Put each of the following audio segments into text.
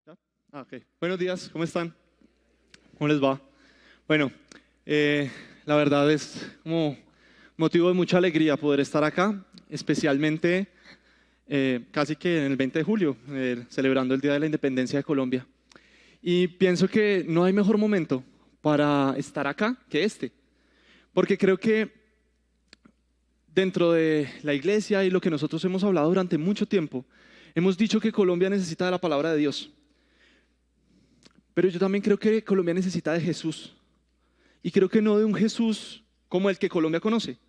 ¿Ya? Ok. Buenos días, ¿cómo están? ¿Cómo les va? Bueno, la verdad es como motivo de mucha alegría poder estar acá, especialmente casi que en el 20 de julio, celebrando el Día de la Independencia de Colombia. Y pienso que no hay mejor momento para estar acá que este, porque creo que dentro de la iglesia y lo que nosotros hemos hablado durante mucho tiempo, hemos dicho que Colombia necesita de la palabra de Dios. Pero yo también creo que Colombia necesita de Jesús. Y creo que no de un Jesús como el que Colombia conoce,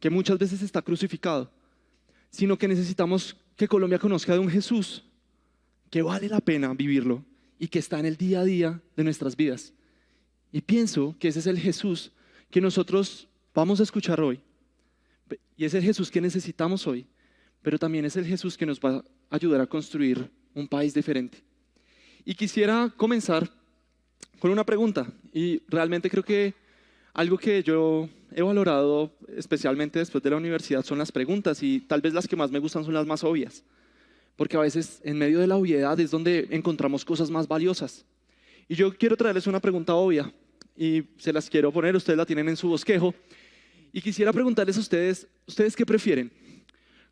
que muchas veces está crucificado, sino que necesitamos que Colombia conozca de un Jesús que vale la pena vivirlo y que está en el día a día de nuestras vidas. Y pienso que ese es el Jesús que nosotros vamos a escuchar hoy. Y es el Jesús que necesitamos hoy, pero también es el Jesús que nos va a ayudar a construir un país diferente. Y quisiera comenzar con una pregunta, y realmente creo que algo que yo he valorado especialmente después de la universidad son las preguntas, y tal vez las que más me gustan son las más obvias, porque a veces en medio de la obviedad es donde encontramos cosas más valiosas. Y yo quiero traerles una pregunta obvia, y se las quiero poner, ustedes la tienen en su bosquejo, y quisiera preguntarles a ustedes, ¿ustedes qué prefieren?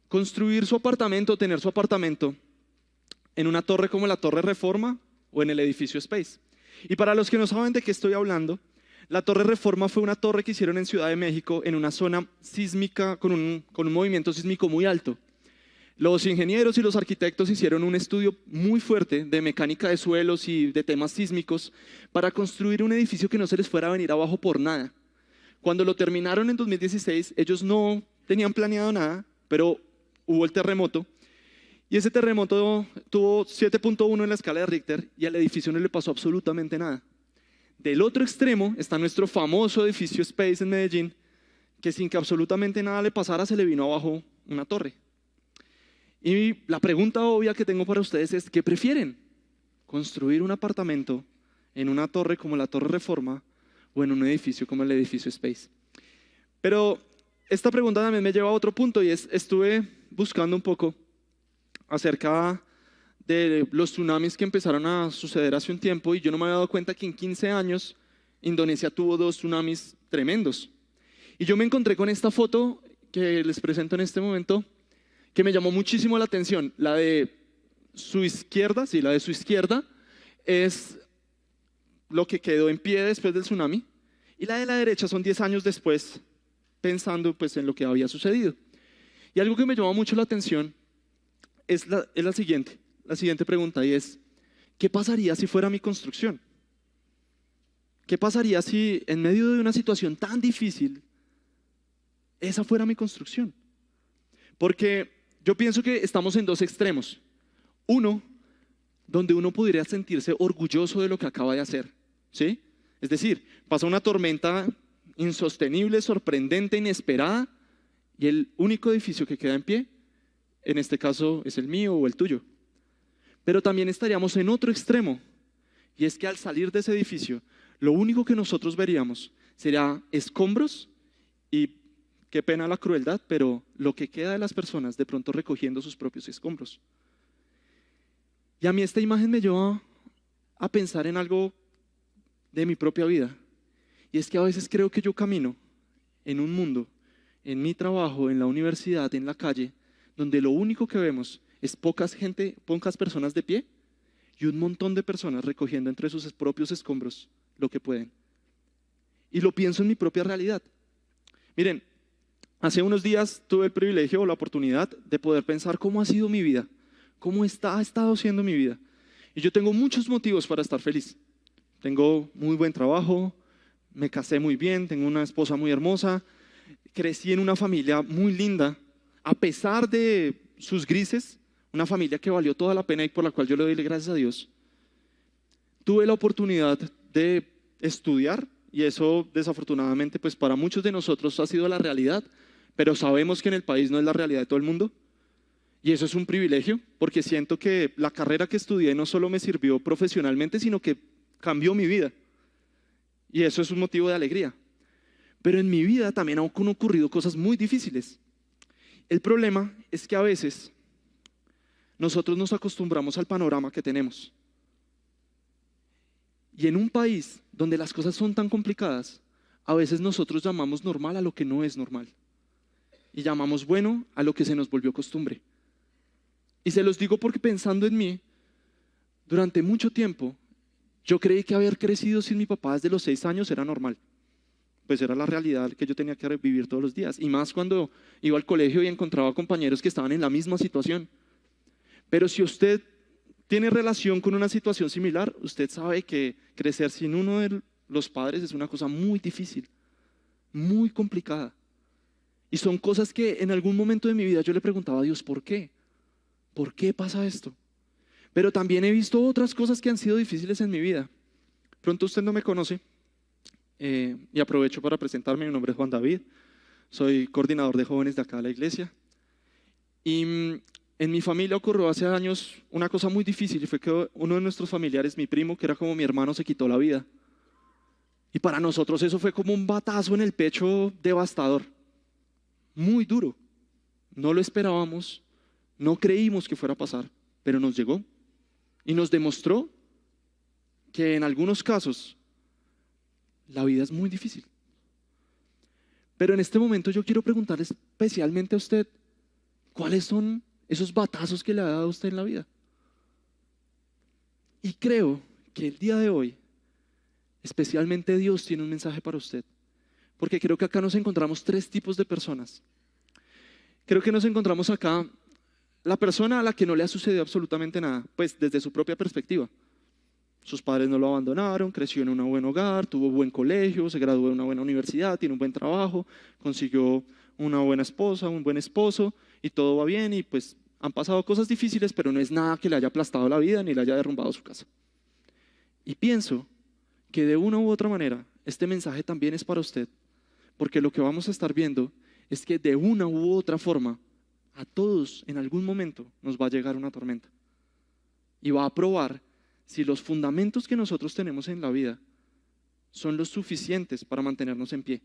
¿Construir su apartamento, tener su apartamento en una torre como la Torre Reforma o en el edificio Space? Y para los que no saben de qué estoy hablando, la Torre Reforma fue una torre que hicieron en Ciudad de México en una zona sísmica con un movimiento sísmico muy alto. Los ingenieros y los arquitectos hicieron un estudio muy fuerte de mecánica de suelos y de temas sísmicos para construir un edificio que no se les fuera a venir abajo por nada. Cuando lo terminaron en 2016, ellos no tenían planeado nada, pero hubo el terremoto. Y ese terremoto tuvo 7.1 en la escala de Richter y al edificio no le pasó absolutamente nada. Del otro extremo está nuestro famoso edificio Space en Medellín, que sin que absolutamente nada le pasara se le vino abajo una torre. Y la pregunta obvia que tengo para ustedes es, ¿qué prefieren? ¿Construir un apartamento en una torre como la Torre Reforma o en un edificio como el edificio Space? Pero esta pregunta también me lleva a otro punto y estuve buscando un poco acerca de los tsunamis que empezaron a suceder hace un tiempo y yo no me había dado cuenta que en 15 años Indonesia tuvo 2 tsunamis tremendos. Y yo me encontré con esta foto que les presento en este momento que me llamó muchísimo la atención. La de su izquierda, sí, la de su izquierda es lo que quedó en pie después del tsunami y la de la derecha son 10 años después pensando pues en lo que había sucedido. Y algo que me llamó mucho la atención es la siguiente pregunta y es, ¿qué pasaría si fuera mi construcción? ¿Qué pasaría si en medio de una situación tan difícil esa fuera mi construcción? Porque yo pienso que estamos en 2 extremos. Uno, donde uno podría sentirse orgulloso de lo que acaba de hacer, ¿sí? Es decir, pasa una tormenta insostenible, sorprendente, inesperada y el único edificio que queda en pie en este caso es el mío o el tuyo. Pero también estaríamos en otro extremo, y es que al salir de ese edificio, lo único que nosotros veríamos sería escombros y, qué pena la crueldad, pero lo que queda de las personas de pronto recogiendo sus propios escombros. Y a mí esta imagen me lleva a pensar en algo de mi propia vida, y es que a veces creo que yo camino en un mundo, en mi trabajo, en la universidad, en la calle, donde lo único que vemos es pocas personas de pie y un montón de personas recogiendo entre sus propios escombros lo que pueden. Y lo pienso en mi propia realidad. Miren, hace unos días tuve el privilegio o la oportunidad de poder pensar cómo ha sido mi vida, cómo ha estado siendo mi vida. Y yo tengo muchos motivos para estar feliz. Tengo muy buen trabajo, me casé muy bien, tengo una esposa muy hermosa, crecí en una familia muy linda, a pesar de sus grises, una familia que valió toda la pena y por la cual yo le doy gracias a Dios. Tuve la oportunidad de estudiar y eso desafortunadamente pues para muchos de nosotros ha sido la realidad, pero sabemos que en el país no es la realidad de todo el mundo y eso es un privilegio porque siento que la carrera que estudié no solo me sirvió profesionalmente sino que cambió mi vida y eso es un motivo de alegría. Pero en mi vida también han ocurrido cosas muy difíciles. El problema es que a veces nosotros nos acostumbramos al panorama que tenemos. Y en un país donde las cosas son tan complicadas, a veces nosotros llamamos normal a lo que no es normal. Y llamamos bueno a lo que se nos volvió costumbre. Y se los digo porque pensando en mí, durante mucho tiempo, yo creí que haber crecido sin mi papá desde los 6 años era normal. Pues era la realidad que yo tenía que vivir todos los días. Y más cuando iba al colegio y encontraba compañeros que estaban en la misma situación. Pero si usted tiene relación con una situación similar, usted sabe que crecer sin uno de los padres es una cosa muy difícil, muy complicada. Y son cosas que en algún momento de mi vida yo le preguntaba a Dios, ¿por qué? ¿Por qué pasa esto? Pero también he visto otras cosas que han sido difíciles en mi vida. Pronto usted no me conoce y aprovecho para presentarme. Mi nombre es Juan David, soy coordinador de jóvenes de acá de la iglesia. Y en mi familia ocurrió hace años una cosa muy difícil y fue que uno de nuestros familiares, mi primo, que era como mi hermano, se quitó la vida. Y para nosotros eso fue como un batazo en el pecho devastador, muy duro. No lo esperábamos, no creímos que fuera a pasar, pero nos llegó y nos demostró que en algunos casos la vida es muy difícil. Pero en este momento yo quiero preguntarle especialmente a usted, ¿cuáles son esos batazos que le ha dado a usted en la vida? Y creo que el día de hoy, especialmente Dios tiene un mensaje para usted, porque creo que acá nos encontramos 3 tipos de personas. Creo que nos encontramos acá la persona a la que no le ha sucedido absolutamente nada, pues desde su propia perspectiva. Sus padres no lo abandonaron, creció en un buen hogar, tuvo buen colegio, se graduó de una buena universidad, tiene un buen trabajo, consiguió una buena esposa, un buen esposo y todo va bien y pues han pasado cosas difíciles, pero no es nada que le haya aplastado la vida ni le haya derrumbado su casa. Y pienso que de una u otra manera este mensaje también es para usted, porque lo que vamos a estar viendo es que de una u otra forma a todos en algún momento nos va a llegar una tormenta y va a probar si los fundamentos que nosotros tenemos en la vida son los suficientes para mantenernos en pie.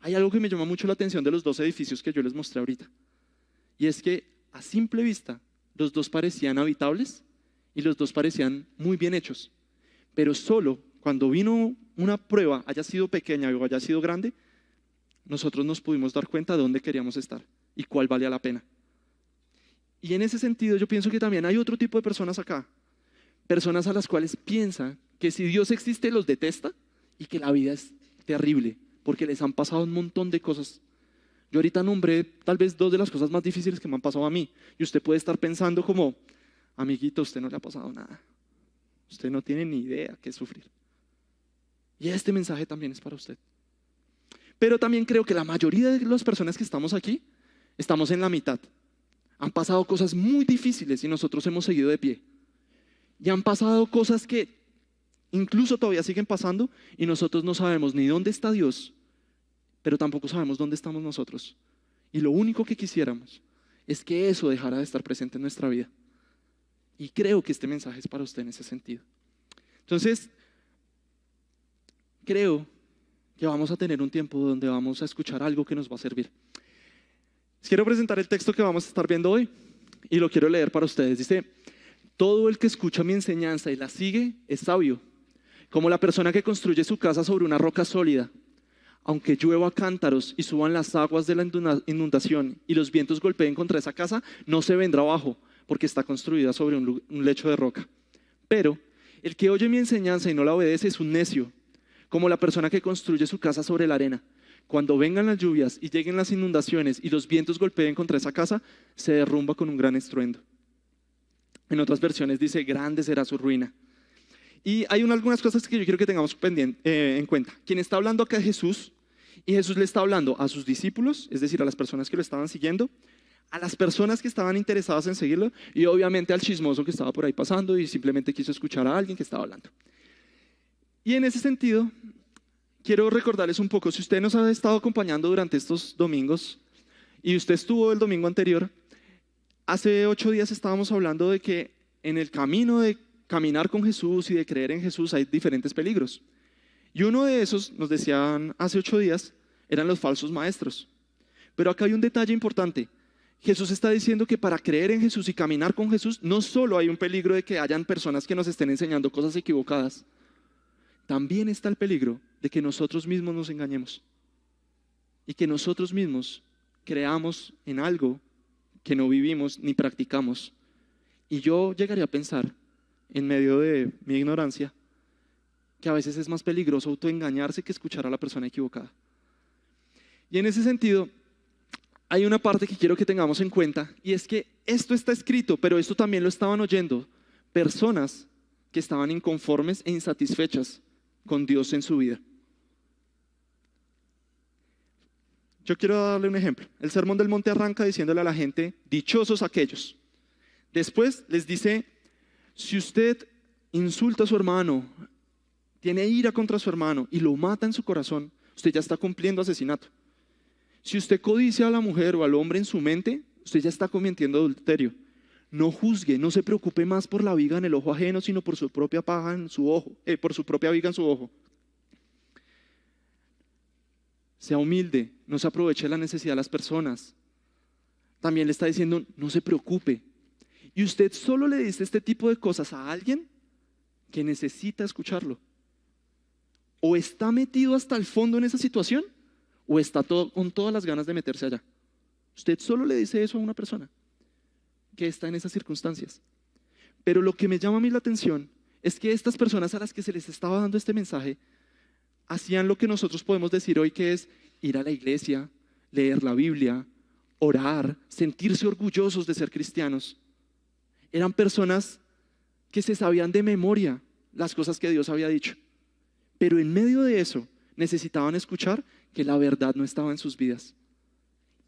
Hay algo que me llama mucho la atención de los 2 edificios que yo les mostré ahorita, y es que a simple vista los 2 parecían habitables y los 2 parecían muy bien hechos, pero solo cuando vino una prueba, haya sido pequeña o haya sido grande, nosotros nos pudimos dar cuenta de dónde queríamos estar y cuál valía la pena. Y en ese sentido yo pienso que también hay otro tipo de personas acá, personas a las cuales piensan que si Dios existe los detesta y que la vida es terrible porque les han pasado un montón de cosas. Yo ahorita nombré tal vez 2 de las cosas más difíciles que me han pasado a mí y usted puede estar pensando como, amiguito, a usted no le ha pasado nada, usted no tiene ni idea qué es sufrir. Y este mensaje también es para usted. Pero también creo que la mayoría de las personas que estamos aquí estamos en la mitad. Han pasado cosas muy difíciles y nosotros hemos seguido de pie. Y han pasado cosas que incluso todavía siguen pasando y nosotros no sabemos ni dónde está Dios, pero tampoco sabemos dónde estamos nosotros. Y lo único que quisiéramos es que eso dejara de estar presente en nuestra vida. Y creo que este mensaje es para usted en ese sentido. Entonces, creo que vamos a tener un tiempo donde vamos a escuchar algo que nos va a servir. Les quiero presentar el texto que vamos a estar viendo hoy y lo quiero leer para ustedes. Dice: todo el que escucha mi enseñanza y la sigue es sabio, como la persona que construye su casa sobre una roca sólida. Aunque llueva a cántaros y suban las aguas de la inundación y los vientos golpeen contra esa casa, no se vendrá abajo, porque está construida sobre un lecho de roca. Pero el que oye mi enseñanza y no la obedece es un necio, como la persona que construye su casa sobre la arena. Cuando vengan las lluvias y lleguen las inundaciones y los vientos golpeen contra esa casa, se derrumba con un gran estruendo. En otras versiones dice: grande será su ruina. Y hay algunas cosas que yo quiero que tengamos en cuenta. Quien está hablando acá es Jesús, y Jesús le está hablando a sus discípulos, es decir, a las personas que lo estaban siguiendo, a las personas que estaban interesadas en seguirlo, y obviamente al chismoso que estaba por ahí pasando y simplemente quiso escuchar a alguien que estaba hablando. Y en ese sentido, quiero recordarles un poco, si usted nos ha estado acompañando durante estos domingos, y usted estuvo el domingo anterior, hace 8 días estábamos hablando de que en el camino de caminar con Jesús y de creer en Jesús hay diferentes peligros. Y uno de esos, nos decían hace 8 días, eran los falsos maestros. Pero acá hay un detalle importante. Jesús está diciendo que para creer en Jesús y caminar con Jesús, no solo hay un peligro de que hayan personas que nos estén enseñando cosas equivocadas, también está el peligro de que nosotros mismos nos engañemos y que nosotros mismos creamos en algo que no vivimos ni practicamos. Y yo llegaría a pensar, en medio de mi ignorancia, que a veces es más peligroso autoengañarse que escuchar a la persona equivocada. Y en ese sentido, hay una parte que quiero que tengamos en cuenta, y es que esto está escrito, pero esto también lo estaban oyendo personas que estaban inconformes e insatisfechas con Dios en su vida. Yo quiero darle un ejemplo. El Sermón del Monte arranca diciéndole a la gente, dichosos aquellos. Después les dice, si usted insulta a su hermano, tiene ira contra su hermano y lo mata en su corazón, usted ya está cumpliendo asesinato. Si usted codicia a la mujer o al hombre en su mente, usted ya está cometiendo adulterio. No juzgue, no se preocupe más por la viga en el ojo ajeno, sino por su propia paja en su ojo, por su propia viga en su ojo. Sea humilde, no se aproveche de la necesidad de las personas. También le está diciendo, no se preocupe. Y usted solo le dice este tipo de cosas a alguien que necesita escucharlo. O está metido hasta el fondo en esa situación, o está con todas las ganas de meterse allá. Usted solo le dice eso a una persona que está en esas circunstancias. Pero lo que me llama a mí la atención es que estas personas a las que se les estaba dando este mensaje hacían lo que nosotros podemos decir hoy, que es ir a la iglesia, leer la Biblia, orar, sentirse orgullosos de ser cristianos. Eran personas que se sabían de memoria las cosas que Dios había dicho. Pero en medio de eso necesitaban escuchar que la verdad no estaba en sus vidas.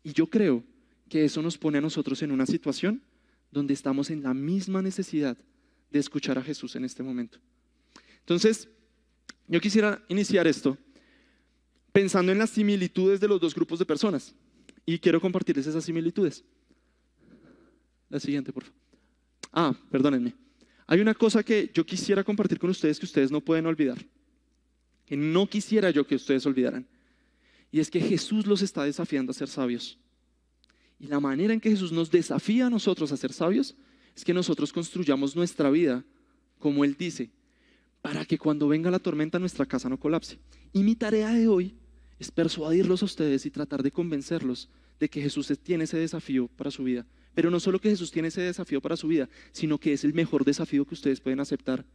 Y yo creo que eso nos pone a nosotros en una situación donde estamos en la misma necesidad de escuchar a Jesús en este momento. Entonces, yo quisiera iniciar esto pensando en las similitudes de los dos grupos de personas. Y quiero compartirles esas similitudes. La siguiente, por favor. Perdónenme. Hay una cosa que yo quisiera compartir con ustedes que ustedes no pueden olvidar. Que no quisiera yo que ustedes olvidaran. Y es que Jesús los está desafiando a ser sabios. Y la manera en que Jesús nos desafía a nosotros a ser sabios es que nosotros construyamos nuestra vida como Él dice, para que cuando venga la tormenta nuestra casa no colapse. Y mi tarea de hoy es persuadirlos a ustedes y tratar de convencerlos de que Jesús tiene ese desafío para su vida. Pero no solo que Jesús tiene ese desafío para su vida, sino que es el mejor desafío que ustedes pueden aceptar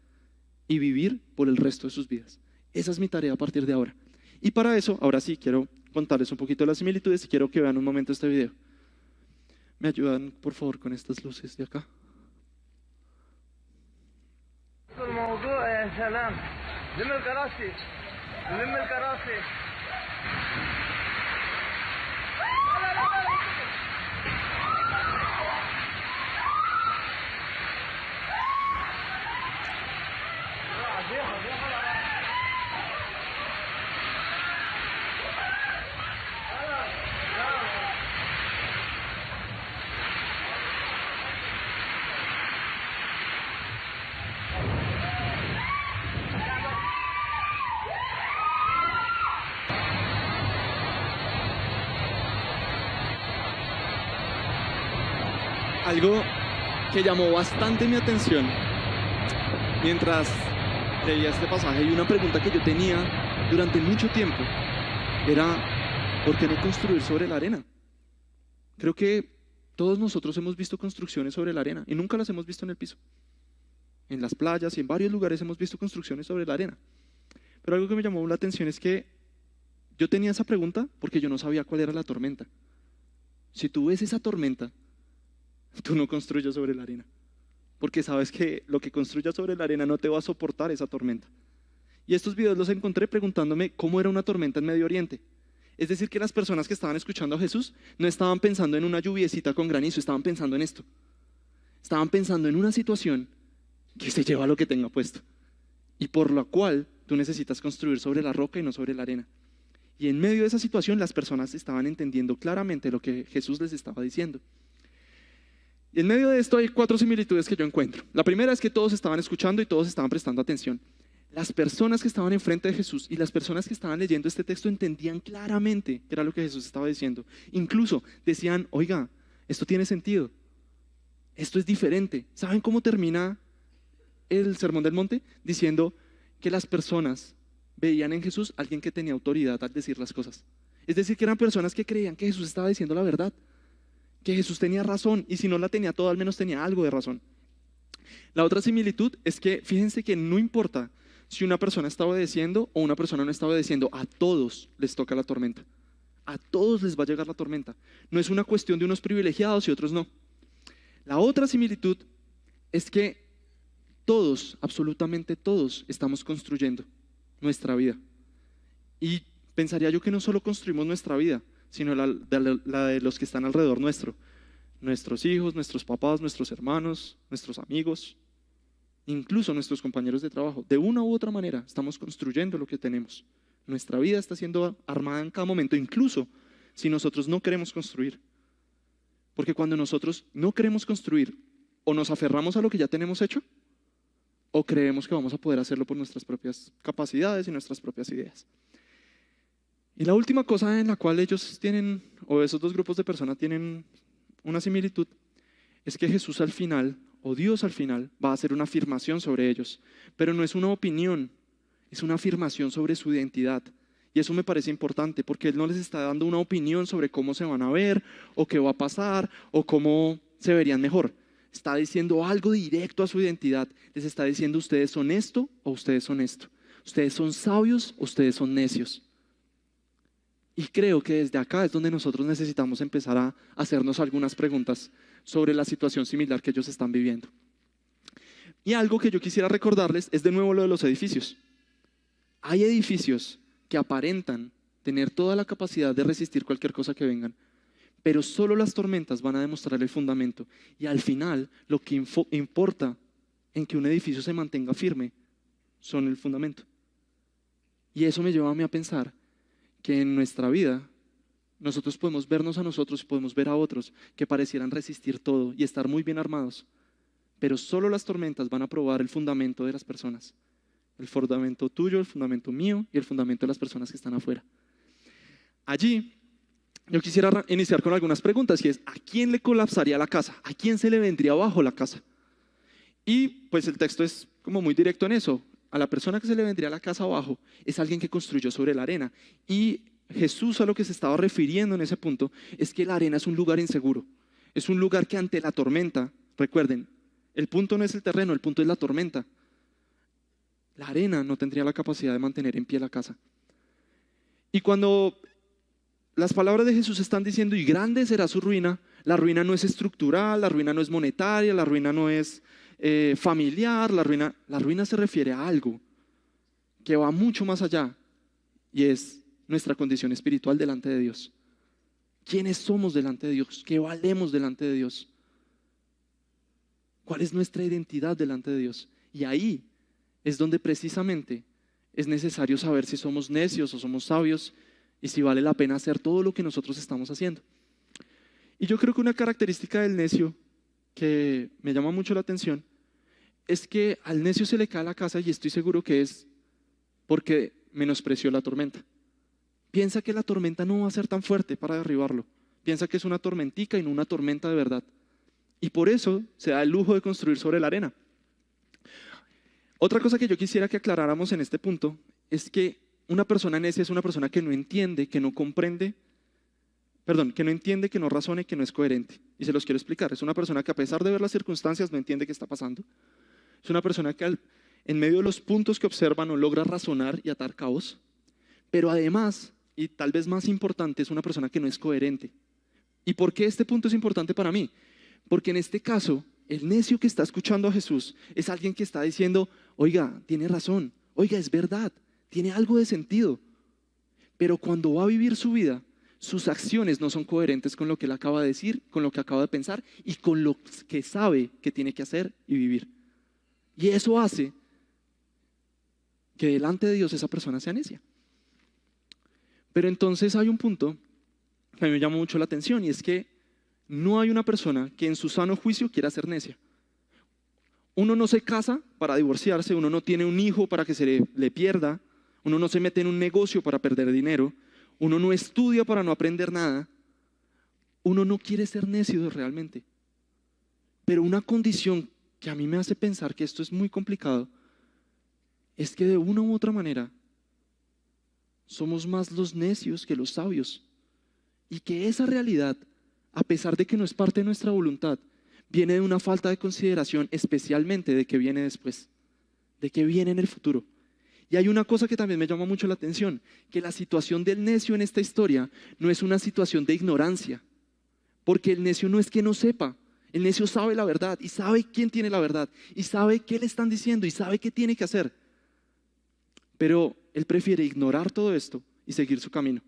y vivir por el resto de sus vidas. Esa es mi tarea a partir de ahora. Y para eso, ahora sí, quiero contarles un poquito de las similitudes y quiero que vean un momento este video. ¿Me ayudan, por favor, con estas luces de acá? الموضوع يا سلام لم الكراسي لم الكراسي Algo que llamó bastante mi atención mientras leía este pasaje, y una pregunta que yo tenía durante mucho tiempo era, ¿por qué no construir sobre la arena? Creo que todos nosotros hemos visto construcciones sobre la arena y nunca las hemos visto en el piso. En las playas y en varios lugares hemos visto construcciones sobre la arena. Pero algo que me llamó la atención es que yo tenía esa pregunta porque yo no sabía cuál era la tormenta. Si tú ves esa tormenta, tú no construyes sobre la arena, porque sabes que lo que construyas sobre la arena no te va a soportar esa tormenta. Y estos videos los encontré preguntándome cómo era una tormenta en Medio Oriente. Es decir, que las personas que estaban escuchando a Jesús no estaban pensando en una lluviecita con granizo, estaban pensando en esto. Estaban pensando en una situación que se lleva lo que tenga puesto y por la cual tú necesitas construir sobre la roca y no sobre la arena. Y en medio de esa situación las personas estaban entendiendo claramente lo que Jesús les estaba diciendo. Y en medio de esto hay 4 similitudes que yo encuentro. La primera es que todos estaban escuchando y todos estaban prestando atención. Las personas que estaban enfrente de Jesús y las personas que estaban leyendo este texto entendían claramente qué era lo que Jesús estaba diciendo. Incluso decían, oiga, esto tiene sentido, esto es diferente. ¿Saben cómo termina el Sermón del Monte? Diciendo, que las personas veían en Jesús a alguien que tenía autoridad al decir las cosas. Es decir, que eran personas que creían que Jesús estaba diciendo la verdad, que Jesús tenía razón, y si no la tenía toda, al menos tenía algo de razón. La otra similitud es que fíjense que no importa si una persona está obedeciendo o una persona no está obedeciendo, a todos les toca la tormenta. A todos les va a llegar la tormenta. No es una cuestión de unos privilegiados y otros no. La otra similitud es que todos, absolutamente todos, estamos construyendo nuestra vida. Y pensaría yo que no solo construimos nuestra vida, sino la de los que están alrededor nuestro. Nuestros hijos, nuestros papás, nuestros hermanos, nuestros amigos, incluso nuestros compañeros de trabajo. De una u otra manera estamos construyendo lo que tenemos. Nuestra vida está siendo armada en cada momento, incluso si nosotros no queremos construir. Porque cuando nosotros no queremos construir, o nos aferramos a lo que ya tenemos hecho, o creemos que vamos a poder hacerlo por nuestras propias capacidades y nuestras propias ideas. Y la última cosa en la cual ellos tienen, o esos dos grupos de personas tienen una similitud, es que Jesús al final, o Dios al final, va a hacer una afirmación sobre ellos. Pero no es una opinión, es una afirmación sobre su identidad. Y eso me parece importante, porque Él no les está dando una opinión sobre cómo se van a ver, o qué va a pasar, o cómo se verían mejor. Está diciendo algo directo a su identidad. Les está diciendo: ustedes son esto o ustedes son esto. Ustedes son sabios o ustedes son necios. Y creo que desde acá es donde nosotros necesitamos empezar a hacernos algunas preguntas sobre la situación similar que ellos están viviendo. Y algo que yo quisiera recordarles es de nuevo lo de los edificios. Hay edificios que aparentan tener toda la capacidad de resistir cualquier cosa que vengan, pero solo las tormentas van a demostrar el fundamento. Y al final, lo que importa en que un edificio se mantenga firme son el fundamento. Y eso me lleva a mí a pensar que en nuestra vida nosotros podemos vernos a nosotros y podemos ver a otros que parecieran resistir todo y estar muy bien armados, pero solo las tormentas van a probar el fundamento de las personas. El fundamento tuyo, el fundamento mío y el fundamento de las personas que están afuera. Allí yo quisiera iniciar con algunas preguntas, y es: ¿a quién le colapsaría la casa? ¿A quién se le vendría abajo la casa? Y pues el texto es como muy directo en eso. A la persona que se le vendría la casa abajo es alguien que construyó sobre la arena. Y Jesús a lo que se estaba refiriendo en ese punto es que la arena es un lugar inseguro. Es un lugar que ante la tormenta, recuerden, el punto no es el terreno, el punto es la tormenta. La arena no tendría la capacidad de mantener en pie la casa. Y cuando las palabras de Jesús están diciendo: y grande será su ruina, la ruina no es estructural, la ruina no es monetaria, la ruina no es familiar, la ruina se refiere a algo que va mucho más allá, y es nuestra condición espiritual delante de Dios. ¿Quiénes somos delante de Dios? ¿Qué valemos delante de Dios? ¿Cuál es nuestra identidad delante de Dios? Y ahí es donde precisamente es necesario saber si somos necios o somos sabios, y si vale la pena hacer todo lo que nosotros estamos haciendo. Y yo creo que una característica del necio que me llama mucho la atención es que al necio se le cae la casa, y estoy seguro que es porque menospreció la tormenta. Piensa que la tormenta no va a ser tan fuerte para derribarlo. Piensa que es una tormentica y no una tormenta de verdad. Y por eso se da el lujo de construir sobre la arena. Otra cosa que yo quisiera que aclaráramos en este punto es que una persona necia es una persona que no entiende, que no comprende, que no entiende, que no razone, que no es coherente. Y se los quiero explicar. Es una persona que, a pesar de ver las circunstancias, no entiende qué está pasando. Es una persona que en medio de los puntos que observa no logra razonar y atar cabos. Pero además, y tal vez más importante, es una persona que no es coherente. ¿Y por qué este punto es importante para mí? Porque en este caso, el necio que está escuchando a Jesús es alguien que está diciendo: oiga, tiene razón, oiga, es verdad, tiene algo de sentido. Pero cuando va a vivir su vida, sus acciones no son coherentes con lo que él acaba de decir, con lo que acaba de pensar y con lo que sabe que tiene que hacer y vivir. Y eso hace que delante de Dios esa persona sea necia. Pero entonces hay un punto que a mí me llama mucho la atención, y es que no hay una persona que en su sano juicio quiera ser necia. Uno no se casa para divorciarse, uno no tiene un hijo para que se le pierda, uno no se mete en un negocio para perder dinero, uno no estudia para no aprender nada, uno no quiere ser necio realmente. Pero una condición que a mí me hace pensar que esto es muy complicado es que de una u otra manera somos más los necios que los sabios. Y que esa realidad, a pesar de que no es parte de nuestra voluntad, viene de una falta de consideración, especialmente de que viene después, de que viene en el futuro. Y hay una cosa que también me llama mucho la atención, que la situación del necio en esta historia no es una situación de ignorancia, porque el necio no es que no sepa, el necio sabe la verdad y sabe quién tiene la verdad y sabe qué le están diciendo y sabe qué tiene que hacer. Pero él prefiere ignorar todo esto y seguir su camino.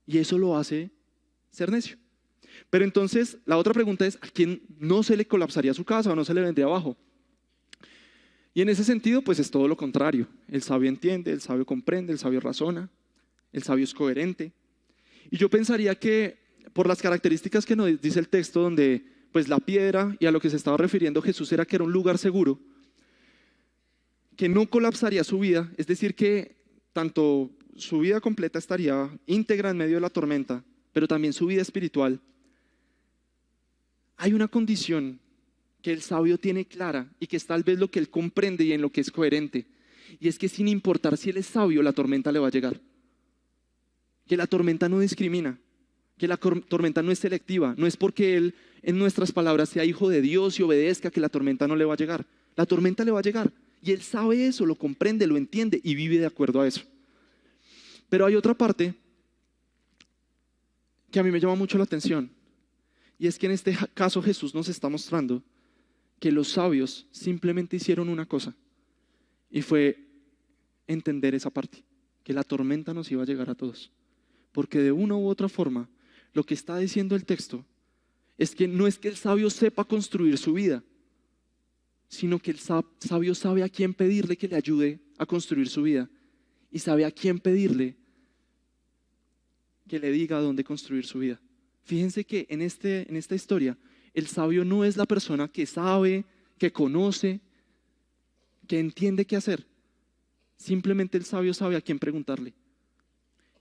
Y eso lo hace ser necio. Pero entonces la otra pregunta es, ¿a quién no se le colapsaría su casa o no se le vendría abajo? Y en ese sentido, pues es todo lo contrario. El sabio entiende, el sabio comprende, el sabio razona, el sabio es coherente. Y yo pensaría que por las características que nos dice el texto, donde pues la piedra y a lo que se estaba refiriendo Jesús era que era un lugar seguro, que no colapsaría su vida, es decir, que tanto su vida completa estaría íntegra en medio de la tormenta, pero también su vida espiritual. Hay una condición que el sabio tiene clara y que es tal vez lo que él comprende y en lo que es coherente, y es que sin importar si él es sabio, la tormenta le va a llegar. Que la tormenta no discrimina, que la tormenta no es selectiva, no es porque él, en nuestras palabras, sea hijo de Dios y obedezca que la tormenta no le va a llegar. La tormenta le va a llegar y él sabe eso, lo comprende, lo entiende y vive de acuerdo a eso. Pero hay otra parte que a mí me llama mucho la atención, y es que en este caso Jesús nos está mostrando que los sabios simplemente hicieron una cosa, y fue entender esa parte, que la tormenta nos iba a llegar a todos. Porque de una u otra forma, lo que está diciendo el texto es que no es que el sabio sepa construir su vida, sino que el sabio sabe a quién pedirle que le ayude a construir su vida y sabe a quién pedirle que le diga dónde construir su vida. Fíjense que en esta historia, el sabio no es la persona que sabe, que conoce, que entiende qué hacer. Simplemente el sabio sabe a quién preguntarle.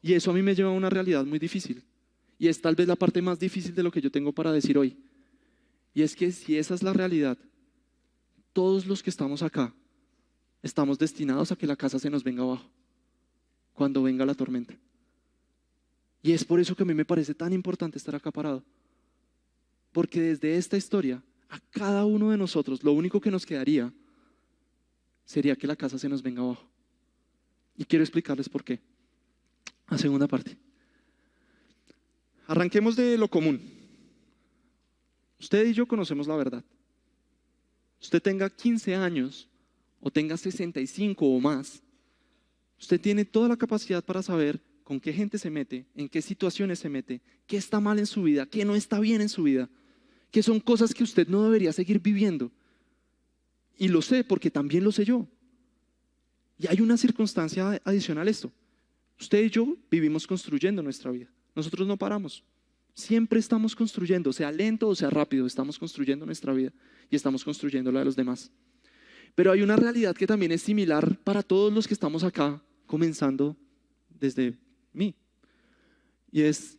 Y eso a mí me lleva a una realidad muy difícil. Y es tal vez la parte más difícil de lo que yo tengo para decir hoy. Y es que si esa es la realidad, todos los que estamos acá estamos destinados a que la casa se nos venga abajo cuando venga la tormenta. Y es por eso que a mí me parece tan importante estar acá parado. Porque desde esta historia, a cada uno de nosotros, lo único que nos quedaría sería que la casa se nos venga abajo. Y quiero explicarles por qué. La segunda parte. Arranquemos de lo común. Usted y yo conocemos la verdad. Usted tenga 15 años o tenga 65 o más, usted tiene toda la capacidad para saber con qué gente se mete, en qué situaciones se mete, qué está mal en su vida, qué no está bien en su vida, qué son cosas que usted no debería seguir viviendo. Y lo sé porque también lo sé yo. Y hay una circunstancia adicional a esto. Usted y yo vivimos construyendo nuestra vida. Nosotros no paramos. Siempre estamos construyendo, sea lento o sea rápido, estamos construyendo nuestra vida y estamos construyendo la de los demás. Pero hay una realidad que también es similar para todos los que estamos acá, comenzando desde mí. Y es,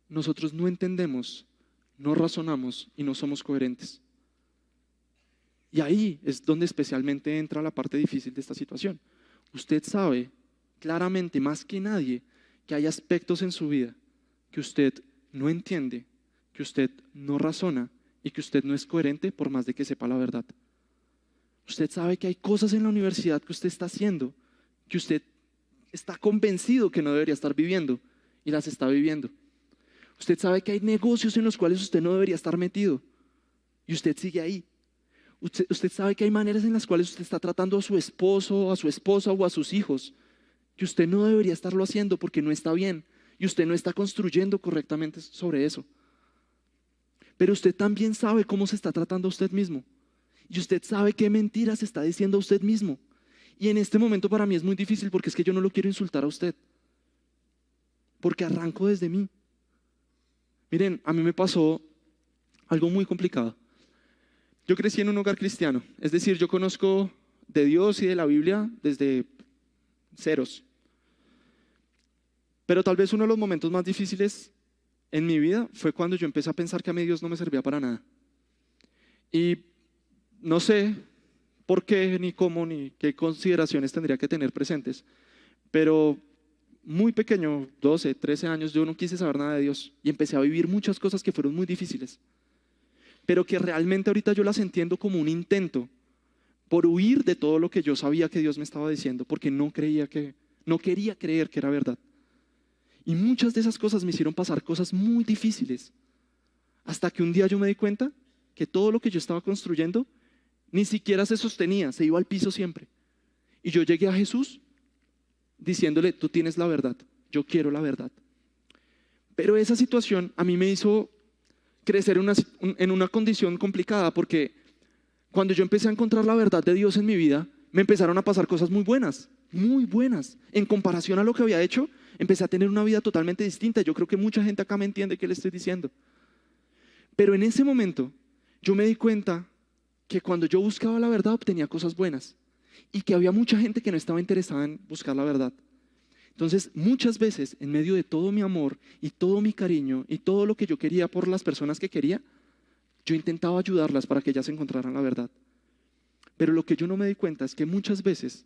nosotros no entendemos, no razonamos y no somos coherentes. Y ahí es donde especialmente entra la parte difícil de esta situación. Usted sabe claramente, más que nadie, que hay aspectos en su vida que usted no entiende, que usted no razona y que usted no es coherente por más de que sepa la verdad. Usted sabe que hay cosas en la universidad que usted está haciendo, que usted está convencido que no debería estar viviendo y las está viviendo. Usted sabe que hay negocios en los cuales usted no debería estar metido y usted sigue ahí. Usted sabe que hay maneras en las cuales usted está tratando a su esposo, a su esposa o a sus hijos que usted no debería estarlo haciendo porque no está bien y usted no está construyendo correctamente sobre eso. Pero usted también sabe cómo se está tratando a usted mismo y usted sabe qué mentiras está diciendo a usted mismo. Y en este momento para mí es muy difícil porque es que yo no lo quiero insultar a usted, porque arranco desde mí. Miren, a mí me pasó algo muy complicado. Yo crecí en un hogar cristiano, es decir, yo conozco de Dios y de la Biblia desde ceros. Pero tal vez uno de los momentos más difíciles en mi vida fue cuando yo empecé a pensar que a mí Dios no me servía para nada. Y no sé, por qué, ni cómo, ni qué consideraciones tendría que tener presentes. Pero muy pequeño, 12, 13 años, yo no quise saber nada de Dios y empecé a vivir muchas cosas que fueron muy difíciles, pero que realmente ahorita yo las entiendo como un intento por huir de todo lo que yo sabía que Dios me estaba diciendo, porque no quería creer que era verdad. Y muchas de esas cosas me hicieron pasar cosas muy difíciles, hasta que un día yo me di cuenta que todo lo que yo estaba construyendo ni siquiera se sostenía, se iba al piso siempre. Y yo llegué a Jesús diciéndole, tú tienes la verdad, yo quiero la verdad. Pero esa situación a mí me hizo crecer en una condición complicada, porque cuando yo empecé a encontrar la verdad de Dios en mi vida, me empezaron a pasar cosas muy buenas, muy buenas. En comparación a lo que había hecho, empecé a tener una vida totalmente distinta. Yo creo que mucha gente acá me entiende qué le estoy diciendo. Pero en ese momento, yo me di cuenta que cuando yo buscaba la verdad, obtenía cosas buenas. Y que había mucha gente que no estaba interesada en buscar la verdad. Entonces, muchas veces, en medio de todo mi amor y todo mi cariño y todo lo que yo quería por las personas que quería, yo intentaba ayudarlas para que ellas encontraran la verdad. Pero lo que yo no me di cuenta es que muchas veces,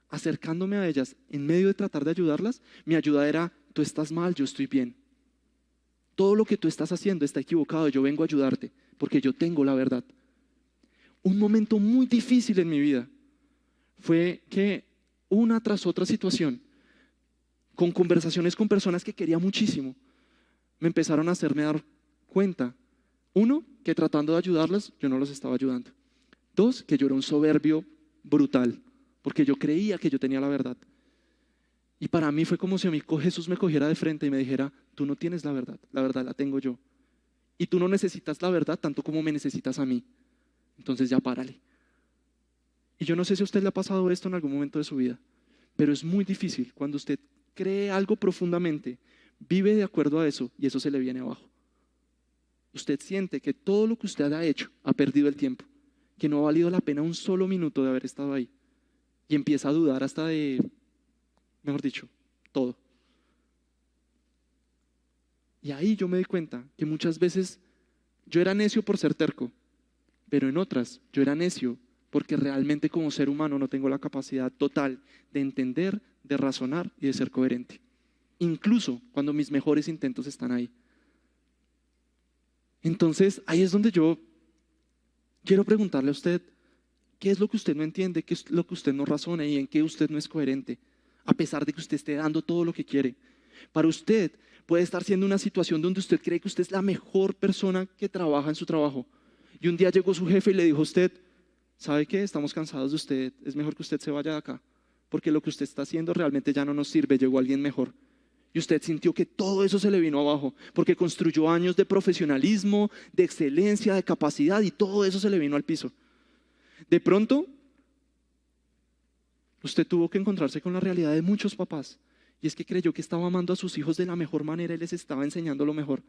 acercándome a ellas, en medio de tratar de ayudarlas, mi ayuda era, tú estás mal, yo estoy bien. Todo lo que tú estás haciendo está equivocado, yo vengo a ayudarte, porque yo tengo la verdad. Un momento muy difícil en mi vida fue que una tras otra situación, con conversaciones con personas que quería muchísimo, me empezaron a hacerme dar cuenta. Uno, que tratando de ayudarlas, yo no los estaba ayudando. Dos, que yo era un soberbio brutal, porque yo creía que yo tenía la verdad. Y para mí fue como si a mí Jesús me cogiera de frente y me dijera, tú no tienes la verdad la tengo yo. Y tú no necesitas la verdad tanto como me necesitas a mí. Entonces ya párale. Y yo no sé si a usted le ha pasado esto en algún momento de su vida, pero es muy difícil cuando usted cree algo profundamente, vive de acuerdo a eso y eso se le viene abajo. Usted siente que todo lo que usted ha hecho ha perdido el tiempo, que no ha valido la pena un solo minuto de haber estado ahí. Y empieza a dudar hasta de, mejor dicho, todo. Y ahí yo me di cuenta que muchas veces yo era necio por ser terco, pero en otras yo era necio porque realmente como ser humano no tengo la capacidad total de entender, de razonar y de ser coherente. Incluso cuando mis mejores intentos están ahí. Entonces, ahí es donde yo quiero preguntarle a usted, ¿qué es lo que usted no entiende? ¿Qué es lo que usted no razona y en qué usted no es coherente? A pesar de que usted esté dando todo lo que quiere. Para usted puede estar siendo una situación donde usted cree que usted es la mejor persona que trabaja en su trabajo. Y un día llegó su jefe y le dijo a usted, ¿sabe qué? Estamos cansados de usted, es mejor que usted se vaya de acá, porque lo que usted está haciendo realmente ya no nos sirve, llegó alguien mejor. Y usted sintió que todo eso se le vino abajo, porque construyó años de profesionalismo, de excelencia, de capacidad, y todo eso se le vino al piso. De pronto, usted tuvo que encontrarse con la realidad de muchos papás, y es que creyó que estaba amando a sus hijos de la mejor manera y les estaba enseñando lo mejor.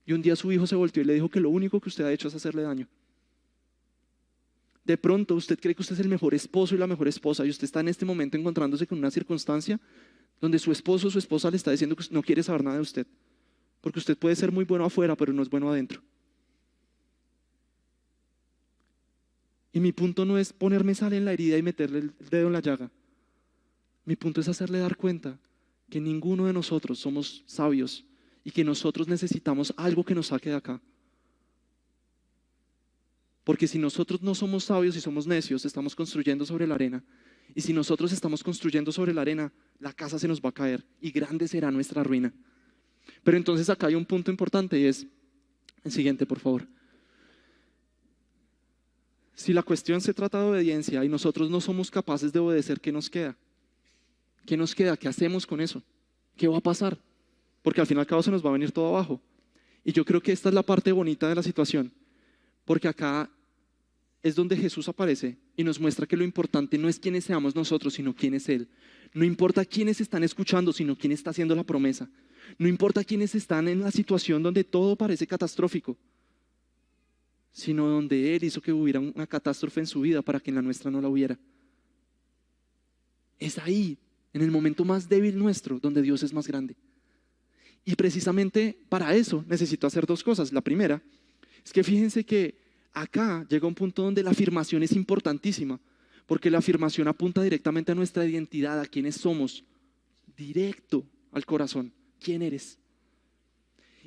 Y un día su hijo se volteó y le dijo que lo único que usted ha hecho es hacerle daño. De pronto usted cree que usted es el mejor esposo y la mejor esposa, y usted está en este momento encontrándose con una circunstancia donde su esposo o su esposa le está diciendo que no quiere saber nada de usted, porque usted puede ser muy bueno afuera, pero no es bueno adentro. Y mi punto no es ponerme sal en la herida y meterle el dedo en la llaga. Mi punto es hacerle dar cuenta que ninguno de nosotros somos sabios y que nosotros necesitamos algo que nos saque de acá. Porque si nosotros no somos sabios y somos necios, estamos construyendo sobre la arena. Y si nosotros estamos construyendo sobre la arena, la casa se nos va a caer y grande será nuestra ruina. Pero entonces acá hay un punto importante y es el siguiente, por favor. Si la cuestión se trata de obediencia y nosotros no somos capaces de obedecer, ¿qué nos queda? ¿Qué nos queda? ¿Qué hacemos con eso? ¿Qué va a pasar? Porque al fin y al cabo se nos va a venir todo abajo. Y yo creo que esta es la parte bonita de la situación. Porque acá es donde Jesús aparece y nos muestra que lo importante no es quiénes seamos nosotros, sino quién es Él. No importa quiénes están escuchando, sino quién está haciendo la promesa. No importa quiénes están en la situación donde todo parece catastrófico, sino donde Él hizo que hubiera una catástrofe en su vida para que en la nuestra no la hubiera. Es ahí, en el momento más débil nuestro, donde Dios es más grande. Y precisamente para eso necesito hacer dos cosas. La primera es que fíjense que acá llega un punto donde la afirmación es importantísima, porque la afirmación apunta directamente a nuestra identidad, a quiénes somos, directo al corazón. ¿Quién eres?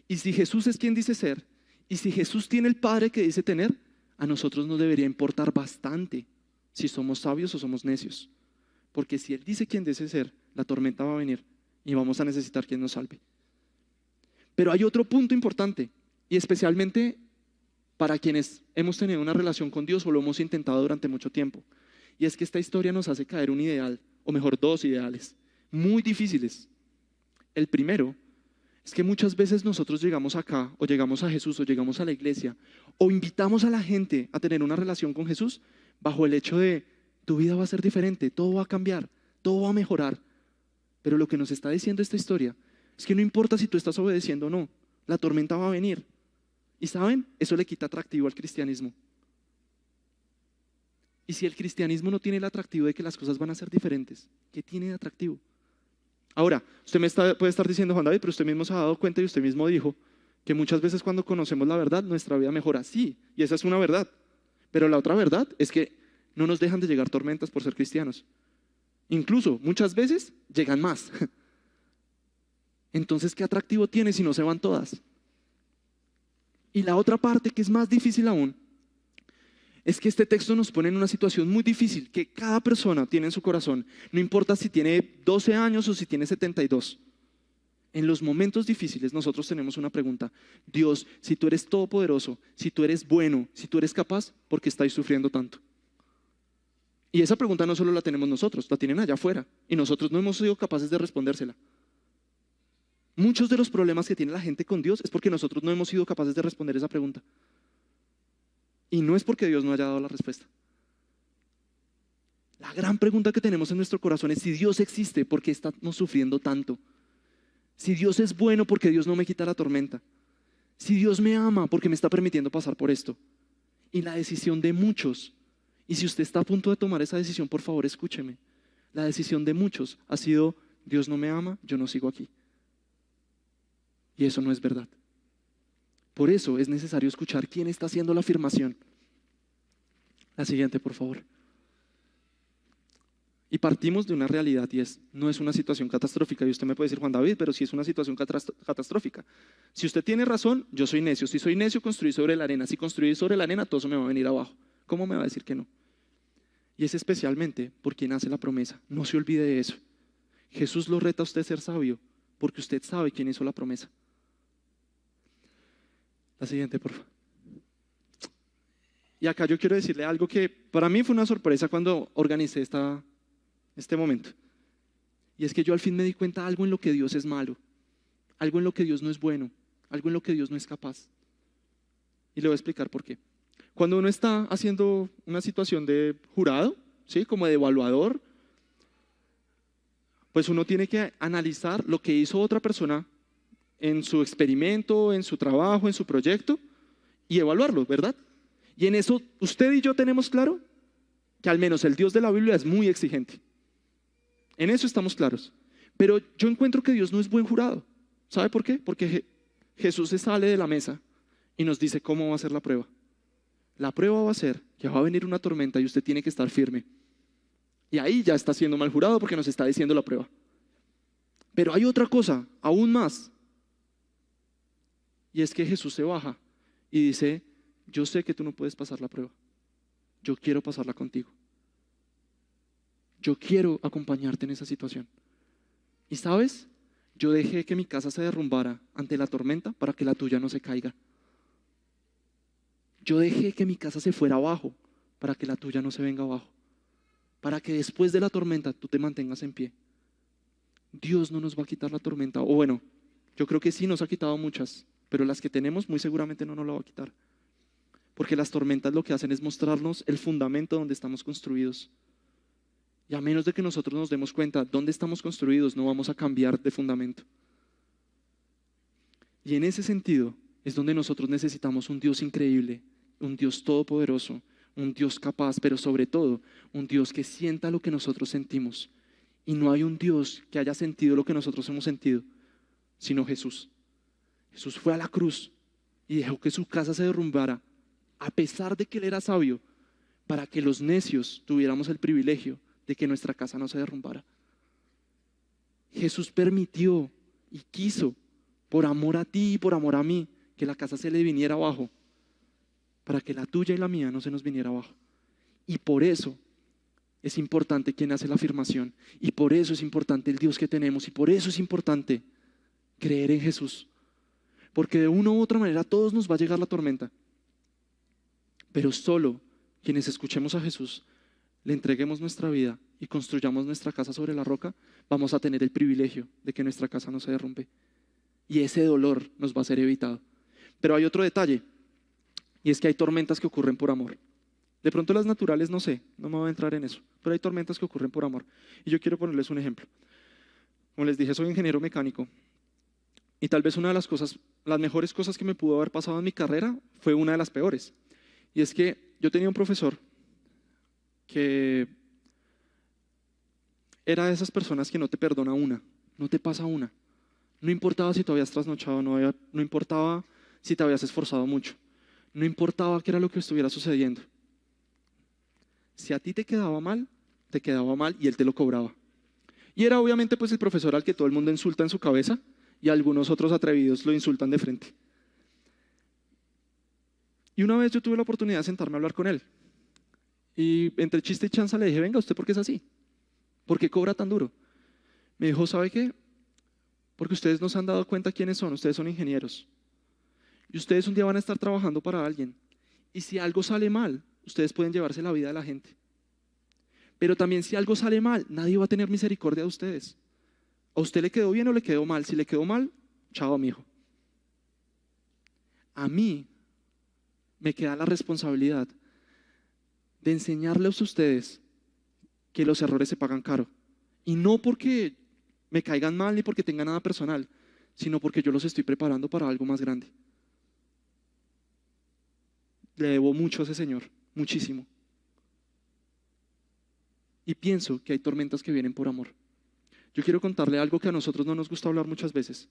Y si Jesús es quien dice ser, y si Jesús tiene el Padre que dice tener, a nosotros nos debería importar bastante si somos sabios o somos necios. Porque si Él dice quién dice ser, la tormenta va a venir y vamos a necesitar quien nos salve. Pero hay otro punto importante, y especialmente para quienes hemos tenido una relación con Dios o lo hemos intentado durante mucho tiempo. Y es que esta historia nos hace caer un ideal, o mejor, dos ideales, muy difíciles. El primero es que muchas veces nosotros llegamos acá, o llegamos a Jesús, o llegamos a la iglesia, o invitamos a la gente a tener una relación con Jesús bajo el hecho de tu vida va a ser diferente, todo va a cambiar, todo va a mejorar. Pero lo que nos está diciendo esta historia es que no importa si tú estás obedeciendo o no, la tormenta va a venir. Y ¿saben? Eso le quita atractivo al cristianismo. Y si el cristianismo no tiene el atractivo de que las cosas van a ser diferentes, ¿qué tiene de atractivo? Ahora, usted puede estar diciendo, Juan David, pero usted mismo se ha dado cuenta y usted mismo dijo que muchas veces cuando conocemos la verdad, nuestra vida mejora. Sí, y esa es una verdad. Pero la otra verdad es que no nos dejan de llegar tormentas por ser cristianos. Incluso, muchas veces, llegan más. Entonces, ¿qué atractivo tiene si no se van todas? Y la otra parte, que es más difícil aún, es que este texto nos pone en una situación muy difícil que cada persona tiene en su corazón. No importa si tiene 12 años o si tiene 72. En los momentos difíciles nosotros tenemos una pregunta. Dios, si tú eres todopoderoso, si tú eres bueno, si tú eres capaz, ¿por qué estáis sufriendo tanto? Y esa pregunta no solo la tenemos nosotros, la tienen allá afuera. Y nosotros no hemos sido capaces de respondérsela. Muchos de los problemas que tiene la gente con Dios es porque nosotros no hemos sido capaces de responder esa pregunta. Y no es porque Dios no haya dado la respuesta. La gran pregunta que tenemos en nuestro corazón es si Dios existe, ¿por qué estamos sufriendo tanto? Si Dios es bueno, ¿por qué Dios no me quita la tormenta? Si Dios me ama, ¿por qué me está permitiendo pasar por esto? Y la decisión de muchos, y si usted está a punto de tomar esa decisión, por favor escúcheme. La decisión de muchos ha sido, Dios no me ama, yo no sigo aquí. Y eso no es verdad. Por eso es necesario escuchar quién está haciendo la afirmación. La siguiente, por favor. Y partimos de una realidad y no es una situación catastrófica. Y usted me puede decir, Juan David, pero sí es una situación catastrófica. Si usted tiene razón, yo soy necio. Si soy necio, construí sobre la arena. Si construí sobre la arena, todo eso me va a venir abajo. ¿Cómo me va a decir que no? Y es especialmente por quien hace la promesa. No se olvide de eso. Jesús lo reta a usted a ser sabio porque usted sabe quién hizo la promesa. La siguiente, por favor. Y acá yo quiero decirle algo que para mí fue una sorpresa cuando organicé este momento. Y es que yo al fin me di cuenta de algo en lo que Dios es malo, algo en lo que Dios no es bueno, algo en lo que Dios no es capaz. Y le voy a explicar por qué. Cuando uno está haciendo una situación de jurado, ¿sí? Como de evaluador, pues uno tiene que analizar lo que hizo otra persona en su experimento, en su trabajo, en su proyecto y evaluarlo, ¿verdad? Y en eso usted y yo tenemos claro que al menos el Dios de la Biblia es muy exigente. En eso estamos claros. Pero yo encuentro que Dios no es buen jurado. ¿Sabe por qué? Porque Jesús se sale de la mesa y nos dice cómo va a ser la prueba. La prueba va a ser que va a venir una tormenta y usted tiene que estar firme. Y ahí ya está siendo mal jurado porque nos está diciendo la prueba. Pero hay otra cosa, aún más. Y es que Jesús se baja y dice, yo sé que tú no puedes pasar la prueba. Yo quiero pasarla contigo. Yo quiero acompañarte en esa situación. ¿Y sabes? Yo dejé que mi casa se derrumbara ante la tormenta para que la tuya no se caiga. Yo dejé que mi casa se fuera abajo para que la tuya no se venga abajo. Para que después de la tormenta tú te mantengas en pie. Dios no nos va a quitar la tormenta. O bueno, yo creo que sí nos ha quitado muchas, pero las que tenemos muy seguramente no nos la va a quitar. Porque las tormentas lo que hacen es mostrarnos el fundamento donde estamos construidos. Y a menos de que nosotros nos demos cuenta dónde estamos construidos, no vamos a cambiar de fundamento. Y en ese sentido es donde nosotros necesitamos un Dios increíble, un Dios todopoderoso, un Dios capaz, pero sobre todo un Dios que sienta lo que nosotros sentimos. Y no hay un Dios que haya sentido lo que nosotros hemos sentido, sino Jesús. Jesús fue a la cruz y dejó que su casa se derrumbara a pesar de que Él era sabio, para que los necios tuviéramos el privilegio de que nuestra casa no se derrumbara. Jesús permitió y quiso, por amor a ti y por amor a mí, que la casa se le viniera abajo, para que la tuya y la mía no se nos viniera abajo. Y por eso es importante quien hace la afirmación, y por eso es importante el Dios que tenemos, y por eso es importante creer en Jesús. Porque de una u otra manera a todos nos va a llegar la tormenta, pero solo quienes escuchemos a Jesús, le entreguemos nuestra vida y construyamos nuestra casa sobre la roca, vamos a tener el privilegio de que nuestra casa no se derrumbe. Y ese dolor nos va a ser evitado. Pero hay otro detalle, y es que hay tormentas que ocurren por amor. De pronto las naturales no sé, no me voy a entrar en eso, pero hay tormentas que ocurren por amor. Y yo quiero ponerles un ejemplo. Como les dije, soy ingeniero mecánico. Y tal vez una de las cosas, las mejores cosas que me pudo haber pasado en mi carrera fue una de las peores. Y es que yo tenía un profesor que era de esas personas que no te perdona una, no te pasa una. No importaba si te habías trasnochado, no importaba si te habías esforzado mucho, no importaba qué era lo que estuviera sucediendo. Si a ti te quedaba mal y él te lo cobraba. Y era obviamente pues el profesor al que todo el mundo insulta en su cabeza y algunos otros atrevidos lo insultan de frente. Y una vez yo tuve la oportunidad de sentarme a hablar con él. Y entre chiste y chanza le dije, venga, ¿usted por qué es así? ¿Por qué cobra tan duro? Me dijo, ¿sabe qué? Porque ustedes no se han dado cuenta quiénes son, ustedes son ingenieros. Y ustedes un día van a estar trabajando para alguien. Y si algo sale mal, ustedes pueden llevarse la vida de la gente. Pero también si algo sale mal, nadie va a tener misericordia de ustedes. ¿A usted le quedó bien o le quedó mal? Si le quedó mal, chao, mijo. A mí me queda la responsabilidad de enseñarles a ustedes que los errores se pagan caro. Y no porque me caigan mal ni porque tengan nada personal, sino porque yo los estoy preparando para algo más grande. Le debo mucho a ese Señor, muchísimo. Y pienso que hay tormentas que vienen por amor. Yo quiero contarle algo que a nosotros no nos gusta hablar muchas veces.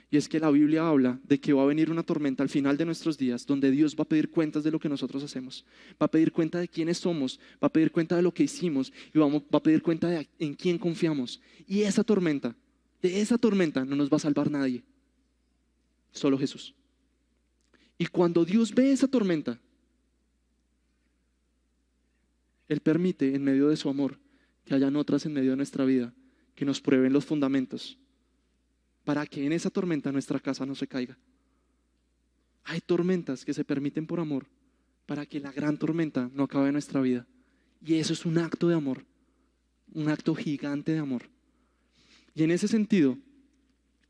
Y es que la Biblia habla de que va a venir una tormenta al final de nuestros días, donde Dios va a pedir cuentas de lo que nosotros hacemos. Va a pedir cuenta de quiénes somos, va a pedir cuenta de lo que hicimos y va a pedir cuenta de en quién confiamos. Y de esa tormenta no nos va a salvar nadie. Solo Jesús. Y cuando Dios ve esa tormenta, Él permite en medio de su amor que hayan otras en medio de nuestra vida que nos prueben los fundamentos para que en esa tormenta nuestra casa no se caiga. Hay tormentas que se permiten por amor para que la gran tormenta no acabe en nuestra vida. Y eso es un acto de amor, un acto gigante de amor. Y en ese sentido,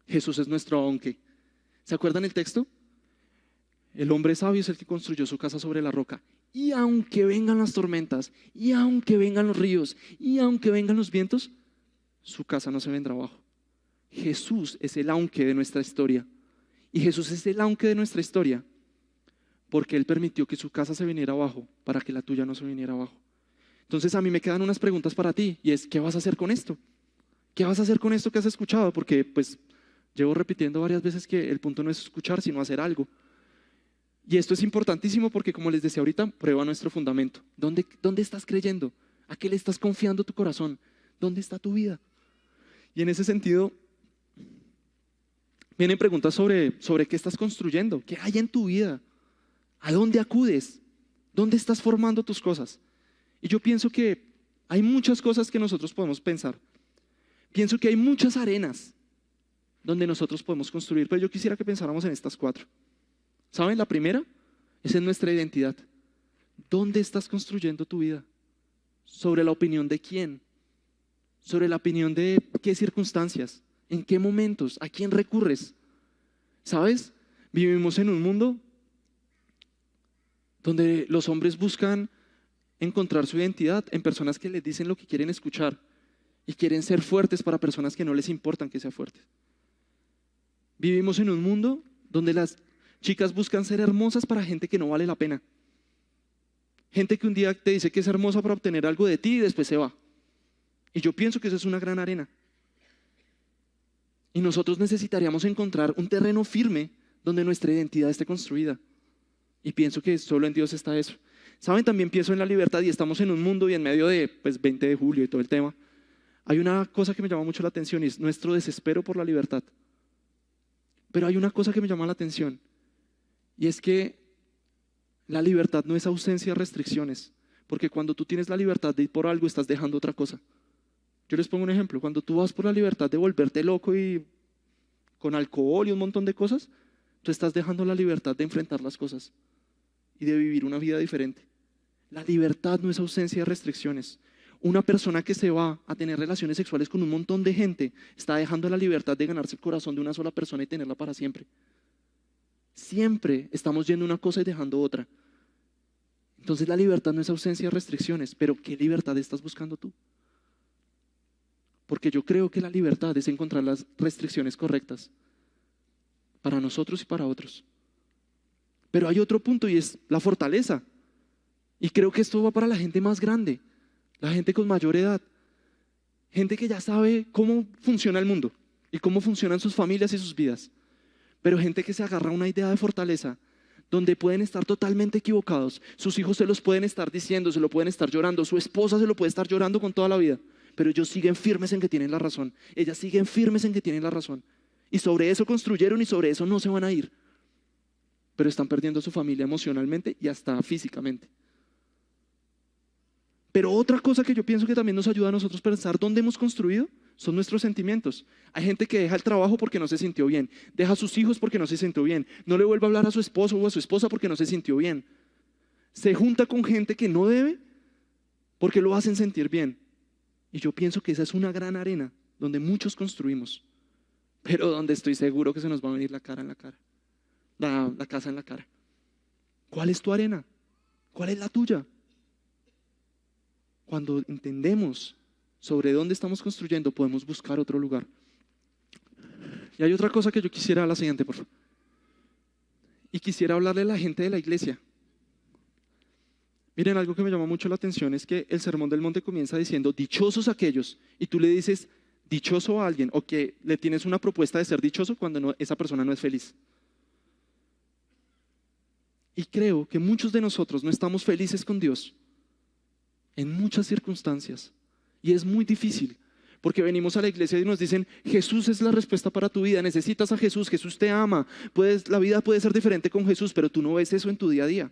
Jesús es nuestro aunque. ¿Se acuerdan el texto? El hombre sabio es el que construyó su casa sobre la roca. Y aunque vengan las tormentas, y aunque vengan los ríos, y aunque vengan los vientos, su casa no se vendrá abajo. Jesús es el aunque de nuestra historia. Y Jesús es el aunque de nuestra historia porque Él permitió que su casa se viniera abajo para que la tuya no se viniera abajo. Entonces a mí me quedan unas preguntas para ti y es, ¿qué vas a hacer con esto? ¿Qué vas a hacer con esto que has escuchado? Porque pues llevo repitiendo varias veces que el punto no es escuchar sino hacer algo. Y esto es importantísimo porque, como les decía ahorita, prueba nuestro fundamento. ¿Dónde estás creyendo? ¿A qué le estás confiando tu corazón? ¿Dónde está tu vida? Y en ese sentido, vienen preguntas sobre qué estás construyendo, qué hay en tu vida, a dónde acudes, dónde estás formando tus cosas. Y yo pienso que hay muchas cosas que nosotros podemos pensar. Pienso que hay muchas arenas donde nosotros podemos construir, pero yo quisiera que pensáramos en estas 4. ¿Saben? La primera es en nuestra identidad. ¿Dónde estás construyendo tu vida? ¿Sobre la opinión de quién? ¿Sobre la opinión de qué circunstancias? ¿En qué momentos? ¿A quién recurres? ¿Sabes? Vivimos en un mundo donde los hombres buscan encontrar su identidad en personas que les dicen lo que quieren escuchar y quieren ser fuertes para personas que no les importan que sean fuertes. Vivimos en un mundo donde las chicas buscan ser hermosas para gente que no vale la pena. Gente que un día te dice que es hermosa para obtener algo de ti y después se va. Y yo pienso que eso es una gran arena. Y nosotros necesitaríamos encontrar un terreno firme donde nuestra identidad esté construida. Y pienso que solo en Dios está eso. ¿Saben? También pienso en la libertad y estamos en un mundo y en medio de 20 de julio y todo el tema. Hay una cosa que me llama mucho la atención y es nuestro desespero por la libertad. Pero hay una cosa que me llama la atención y es que la libertad no es ausencia de restricciones, porque cuando tú tienes la libertad de ir por algo estás dejando otra cosa. Yo les pongo un ejemplo, cuando tú vas por la libertad de volverte loco y con alcohol y un montón de cosas, tú estás dejando la libertad de enfrentar las cosas y de vivir una vida diferente. La libertad no es ausencia de restricciones. Una persona que se va a tener relaciones sexuales con un montón de gente está dejando la libertad de ganarse el corazón de una sola persona y tenerla para siempre. Siempre estamos yendo una cosa y dejando otra. Entonces la libertad no es ausencia de restricciones, pero ¿qué libertad estás buscando tú? Porque yo creo que la libertad es encontrar las restricciones correctas para nosotros y para otros. Pero hay otro punto y es la fortaleza. Y creo que esto va para la gente más grande, la gente con mayor edad, gente que ya sabe cómo funciona el mundo y cómo funcionan sus familias y sus vidas. Pero gente que se agarra a una idea de fortaleza donde pueden estar totalmente equivocados. Sus hijos se los pueden estar diciendo, se lo pueden estar llorando, su esposa se lo puede estar llorando con toda la vida. Pero ellos siguen firmes en que tienen la razón. Ellas siguen firmes en que tienen la razón. Y sobre eso construyeron y sobre eso no se van a ir. Pero están perdiendo a su familia emocionalmente y hasta físicamente. Pero otra cosa que yo pienso que también nos ayuda a nosotros a pensar dónde hemos construido son nuestros sentimientos. Hay gente que deja el trabajo porque no se sintió bien, deja a sus hijos porque no se sintió bien, no le vuelve a hablar a su esposo o a su esposa porque no se sintió bien. Se junta con gente que no debe porque lo hacen sentir bien. Y yo pienso que esa es una gran arena donde muchos construimos, pero donde estoy seguro que se nos va a venir la cara en la cara, la casa en la cara. ¿Cuál es tu arena? ¿Cuál es la tuya? Cuando entendemos sobre dónde estamos construyendo, podemos buscar otro lugar. Y hay otra cosa que yo quisiera, la siguiente, por favor. Y quisiera hablarle a la gente de la iglesia. Miren, algo que me llama mucho la atención es que el Sermón del Monte comienza diciendo, dichosos aquellos, y tú le dices dichoso a alguien, o que le tienes una propuesta de ser dichoso cuando esa persona no es feliz. Y creo que muchos de nosotros no estamos felices con Dios en muchas circunstancias. Y es muy difícil, porque venimos a la iglesia y nos dicen, Jesús es la respuesta para tu vida, necesitas a Jesús, Jesús te ama, la vida puede ser diferente con Jesús, pero tú no ves eso en tu día a día.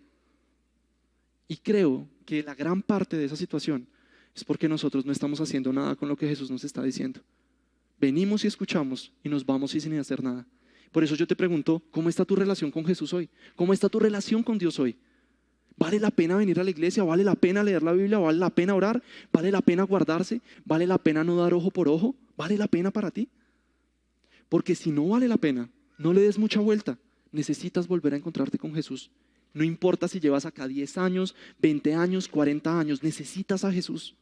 Y creo que la gran parte de esa situación es porque nosotros no estamos haciendo nada con lo que Jesús nos está diciendo. Venimos y escuchamos y nos vamos y sin hacer nada. Por eso yo te pregunto, ¿cómo está tu relación con Jesús hoy? ¿Cómo está tu relación con Dios hoy? ¿Vale la pena venir a la iglesia? ¿Vale la pena leer la Biblia? ¿Vale la pena orar? ¿Vale la pena guardarse? ¿Vale la pena no dar ojo por ojo? ¿Vale la pena para ti? Porque si no vale la pena, no le des mucha vuelta. Necesitas volver a encontrarte con Jesús. No importa si llevas acá 10 años, 20 años, 40 años, necesitas a Jesús.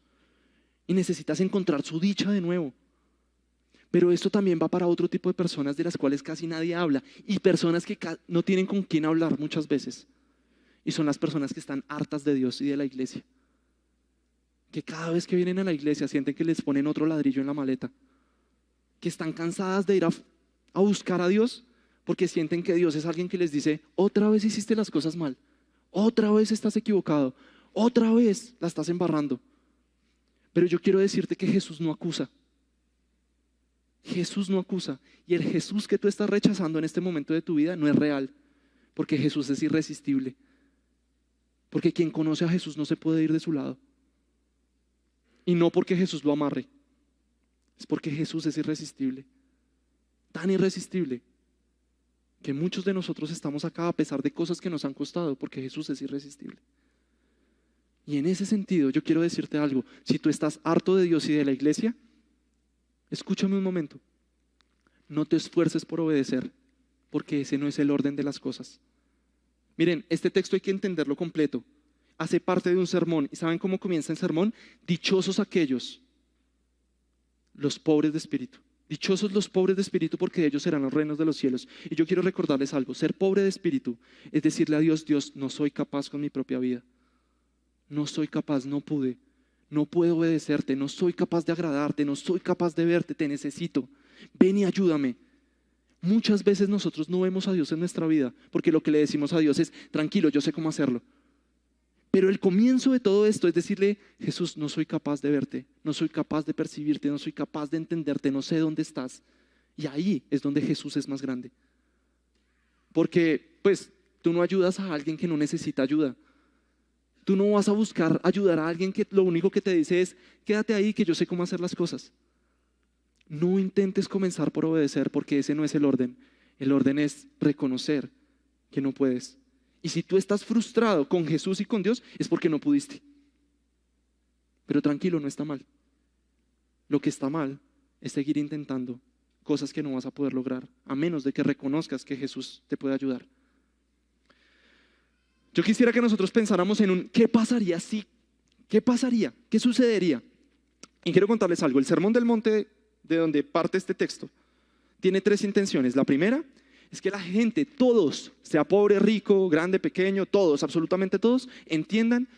Y necesitas encontrar su dicha de nuevo. Pero esto también va para otro tipo de personas de las cuales casi nadie habla. Y personas que no tienen con quién hablar muchas veces. Y son las personas que están hartas de Dios y de la iglesia. Que cada vez que vienen a la iglesia sienten que les ponen otro ladrillo en la maleta. Que están cansadas de ir a buscar a Dios porque sienten que Dios es alguien que les dice, otra vez hiciste las cosas mal, otra vez estás equivocado, otra vez la estás embarrando. Pero yo quiero decirte que Jesús no acusa. Jesús no acusa. Y el Jesús que tú estás rechazando en este momento de tu vida no es real, porque Jesús es irresistible. Porque quien conoce a Jesús no se puede ir de su lado. Y no porque Jesús lo amarre, es porque Jesús es irresistible. Tan irresistible que muchos de nosotros estamos acá a pesar de cosas que nos han costado, porque Jesús es irresistible. Y en ese sentido yo quiero decirte algo. Si tú estás harto de Dios y de la iglesia, escúchame un momento. No te esfuerces por obedecer, porque ese no es el orden de las cosas. Miren, este texto hay que entenderlo completo. Hace parte de un sermón. ¿Y saben cómo comienza el sermón? Dichosos aquellos, los pobres de espíritu. Dichosos los pobres de espíritu, porque ellos serán los reinos de los cielos. Y yo quiero recordarles algo. Ser pobre de espíritu es decirle a Dios, Dios, no soy capaz con mi propia vida. No soy capaz, no pude. No puedo obedecerte, no soy capaz de agradarte, no soy capaz de verte, te necesito. Ven y ayúdame. Muchas veces nosotros no vemos a Dios en nuestra vida porque lo que le decimos a Dios es, tranquilo, yo sé cómo hacerlo. Pero el comienzo de todo esto es decirle, Jesús, no soy capaz de verte, no soy capaz de percibirte, no soy capaz de entenderte, no sé dónde estás. Y ahí es donde Jesús es más grande. Porque pues tú no ayudas a alguien que no necesita ayuda. Tú no vas a buscar ayudar a alguien que lo único que te dice es, quédate ahí que yo sé cómo hacer las cosas. No intentes comenzar por obedecer porque ese no es el orden. El orden es reconocer que no puedes. Y si tú estás frustrado con Jesús y con Dios es porque no pudiste. Pero tranquilo, no está mal. Lo que está mal es seguir intentando cosas que no vas a poder lograr, a menos de que reconozcas que Jesús te puede ayudar. Yo quisiera que nosotros pensáramos en ¿qué pasaría si? ¿Qué pasaría? ¿Qué sucedería? Y quiero contarles algo. El Sermón del Monte, de donde parte este texto, tiene 3 intenciones. La primera es que la gente, todos, sea pobre, rico, grande, pequeño, todos, absolutamente todos, entiendan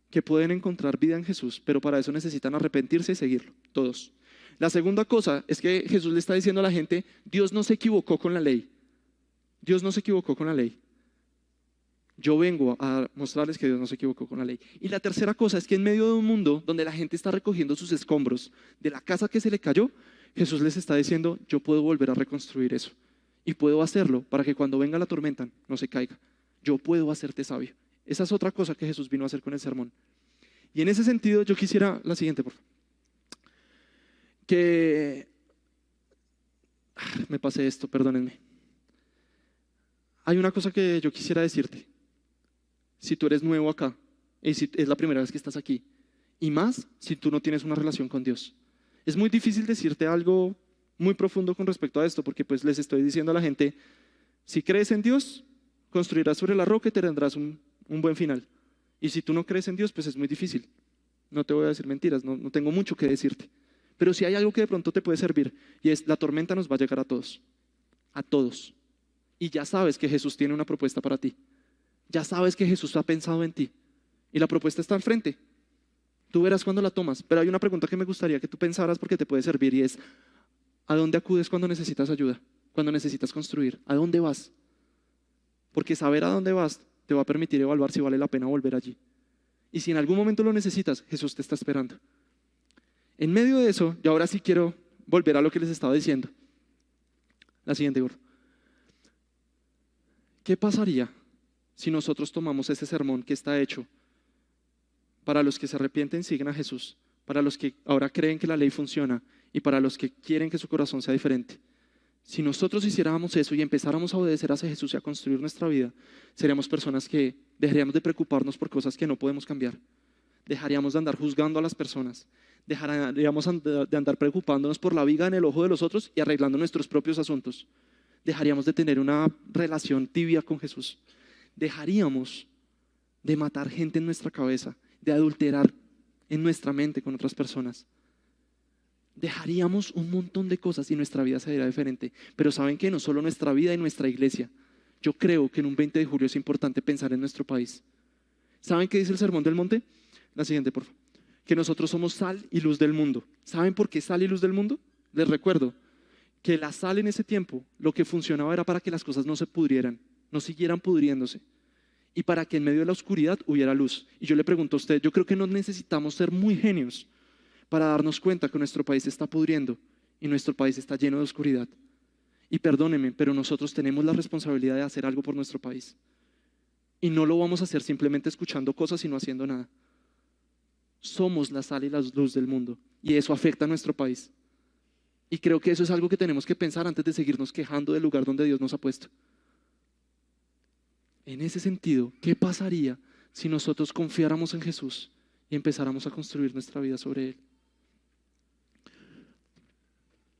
que pueden encontrar vida en Jesús, pero para eso necesitan arrepentirse y seguirlo, todos. La segunda cosa es que Jesús le está diciendo a la gente, Dios no se equivocó con la ley. Dios no se equivocó con la ley. Yo vengo a mostrarles que Dios no se equivocó con la ley. Y la tercera cosa es que en medio de un mundo donde la gente está recogiendo sus escombros de la casa que se le cayó, Jesús les está diciendo, yo puedo volver a reconstruir eso. Y puedo hacerlo para que cuando venga la tormenta no se caiga. Yo puedo hacerte sabio. Esa es otra cosa que Jesús vino a hacer con el sermón. Y en ese sentido yo quisiera, la siguiente por favor, que me pasé esto, perdónenme. Hay una cosa que yo quisiera decirte. Si tú eres nuevo acá y si es la primera vez que estás aquí, y más si tú no tienes una relación con Dios. Es muy difícil decirte algo muy profundo con respecto a esto, porque pues les estoy diciendo a la gente, si crees en Dios, construirás sobre la roca y tendrás un buen final. Y si tú no crees en Dios, pues es muy difícil. No te voy a decir mentiras, no tengo mucho que decirte. Pero si hay algo que de pronto te puede servir, y es la tormenta nos va a llegar a todos. A todos. Y ya sabes que Jesús tiene una propuesta para ti. Ya sabes que Jesús ha pensado en ti. Y la propuesta está al frente. Tú verás cuando la tomas. Pero hay una pregunta que me gustaría que tú pensaras porque te puede servir y es, ¿a dónde acudes cuando necesitas ayuda? Cuando necesitas construir. ¿A dónde vas? Porque saber a dónde vas te va a permitir evaluar si vale la pena volver allí. Y si en algún momento lo necesitas, Jesús te está esperando. En medio de eso, yo ahora sí quiero volver a lo que les estaba diciendo. La siguiente, gordo. ¿Qué pasaría si nosotros tomamos ese sermón que está hecho para los que se arrepienten y siguen a Jesús, para los que ahora creen que la ley funciona y para los que quieren que su corazón sea diferente? Si nosotros hiciéramos eso y empezáramos a obedecer hacia Jesús y a construir nuestra vida, seríamos personas que dejaríamos de preocuparnos por cosas que no podemos cambiar. Dejaríamos de andar juzgando a las personas. Dejaríamos de andar preocupándonos por la viga en el ojo de los otros y arreglando nuestros propios asuntos. Dejaríamos de tener una relación tibia con Jesús. Dejaríamos de matar gente en nuestra cabeza, de adulterar en nuestra mente con otras personas. Dejaríamos un montón de cosas y nuestra vida sería diferente. Pero ¿saben qué? No solo nuestra vida y nuestra iglesia. Yo creo que en un 20 de julio es importante pensar en nuestro país. ¿Saben qué dice el Sermón del Monte? La siguiente, por favor. Que nosotros somos sal y luz del mundo. ¿Saben por qué sal y luz del mundo? Les recuerdo que la sal en ese tiempo lo que funcionaba era para que las cosas no se pudrieran, no siguieran pudriéndose y para que en medio de la oscuridad hubiera luz. Y yo le pregunto a usted, yo creo que no necesitamos ser muy genios para darnos cuenta que nuestro país se está pudriendo y nuestro país está lleno de oscuridad. Y perdónenme, pero nosotros tenemos la responsabilidad de hacer algo por nuestro país. Y no lo vamos a hacer simplemente escuchando cosas y no haciendo nada. Somos la sal y la luz del mundo y eso afecta a nuestro país. Y creo que eso es algo que tenemos que pensar antes de seguirnos quejando del lugar donde Dios nos ha puesto. En ese sentido, ¿qué pasaría si nosotros confiáramos en Jesús y empezáramos a construir nuestra vida sobre Él?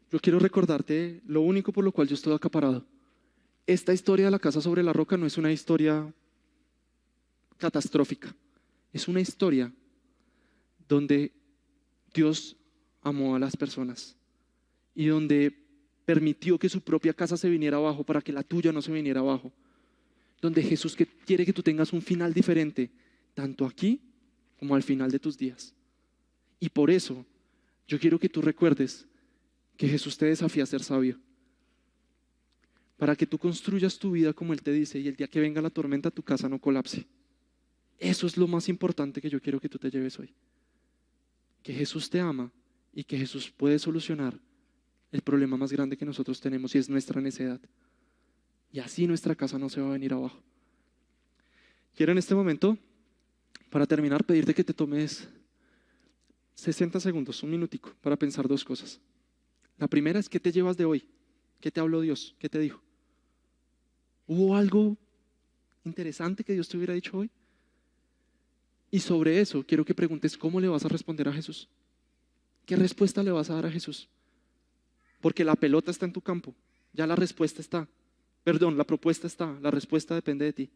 Yo quiero recordarte lo único por lo cual yo estoy acá parado. Esta historia de la casa sobre la roca no es una historia catastrófica. Es una historia donde Dios amó a las personas y donde permitió que su propia casa se viniera abajo para que la tuya no se viniera abajo. Donde Jesús quiere que tú tengas un final diferente, tanto aquí como al final de tus días. Y por eso yo quiero que tú recuerdes que Jesús te desafía a ser sabio. para que tú construyas tu vida como Él te dice y el día que venga la tormenta tu casa no colapse. Eso es lo más importante que yo quiero que tú te lleves hoy. Que Jesús te ama y que Jesús puede solucionar el problema más grande que nosotros tenemos y es nuestra necedad. Y así nuestra casa no se va a venir abajo. Quiero en este momento, para terminar, pedirte que te tomes 60 segundos, un minutico, para pensar dos cosas. La primera es: ¿qué te llevas de hoy? ¿Qué te habló Dios? ¿Qué te dijo? ¿Hubo algo interesante que Dios te hubiera dicho hoy? Y sobre eso quiero que preguntes cómo le vas a responder a Jesús. ¿Qué respuesta le vas a dar a Jesús? Porque la pelota está en tu campo, ya la respuesta está. Perdón, la propuesta está, la respuesta depende de ti.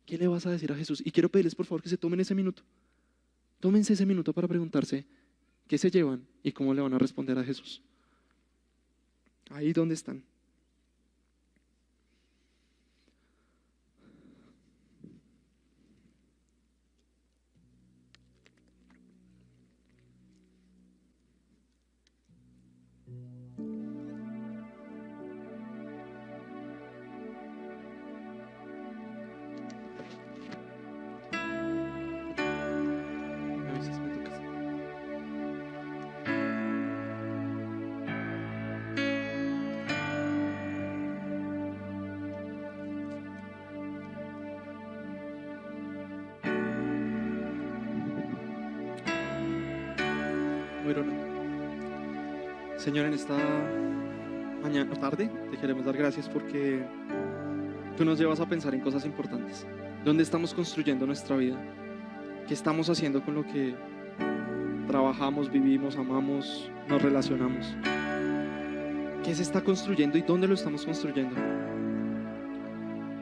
¿Qué le vas a decir a Jesús? Y quiero pedirles por favor que se tomen ese minuto. Tómense ese minuto para preguntarse qué se llevan y cómo le van a responder a Jesús. Ahí donde están. A veces me toca así. Muy bien. Señor, en esta mañana o tarde te queremos dar gracias porque tú nos llevas a pensar en cosas importantes. ¿Dónde estamos construyendo nuestra vida? ¿Qué estamos haciendo con lo que trabajamos, vivimos, amamos, nos relacionamos? ¿Qué se está construyendo y dónde lo estamos construyendo?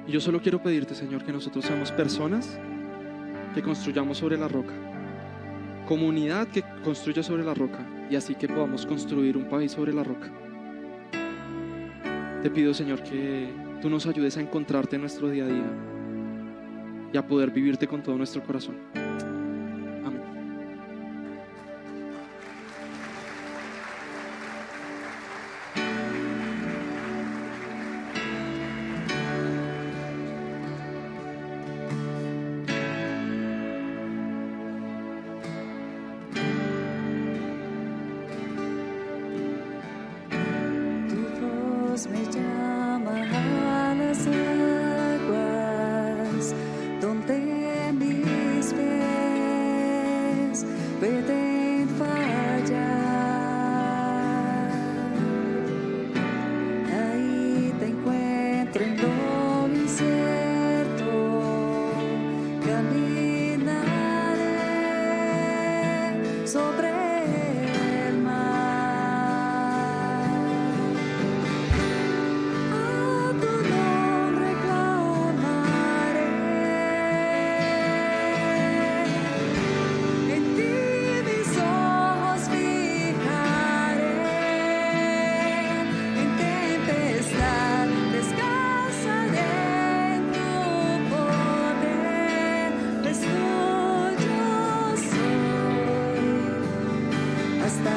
Y yo solo quiero pedirte, Señor, que nosotros seamos personas que construyamos sobre la roca, comunidad que construya sobre la roca, y así que podamos construir un país sobre la roca. Te pido, Señor, que tú nos ayudes a encontrarte en nuestro día a día y a poder vivirte con todo nuestro corazón. Amén. Tu voz me llama a las aguas, donde mis pies pueden fallar. Ahí te encuentro en lo incierto, caminaré sobre el mar. A tu nombre clamaré, en ti mis ojos fijaré, en tempestad descansaré en tu poder, pues tuyo soy, hasta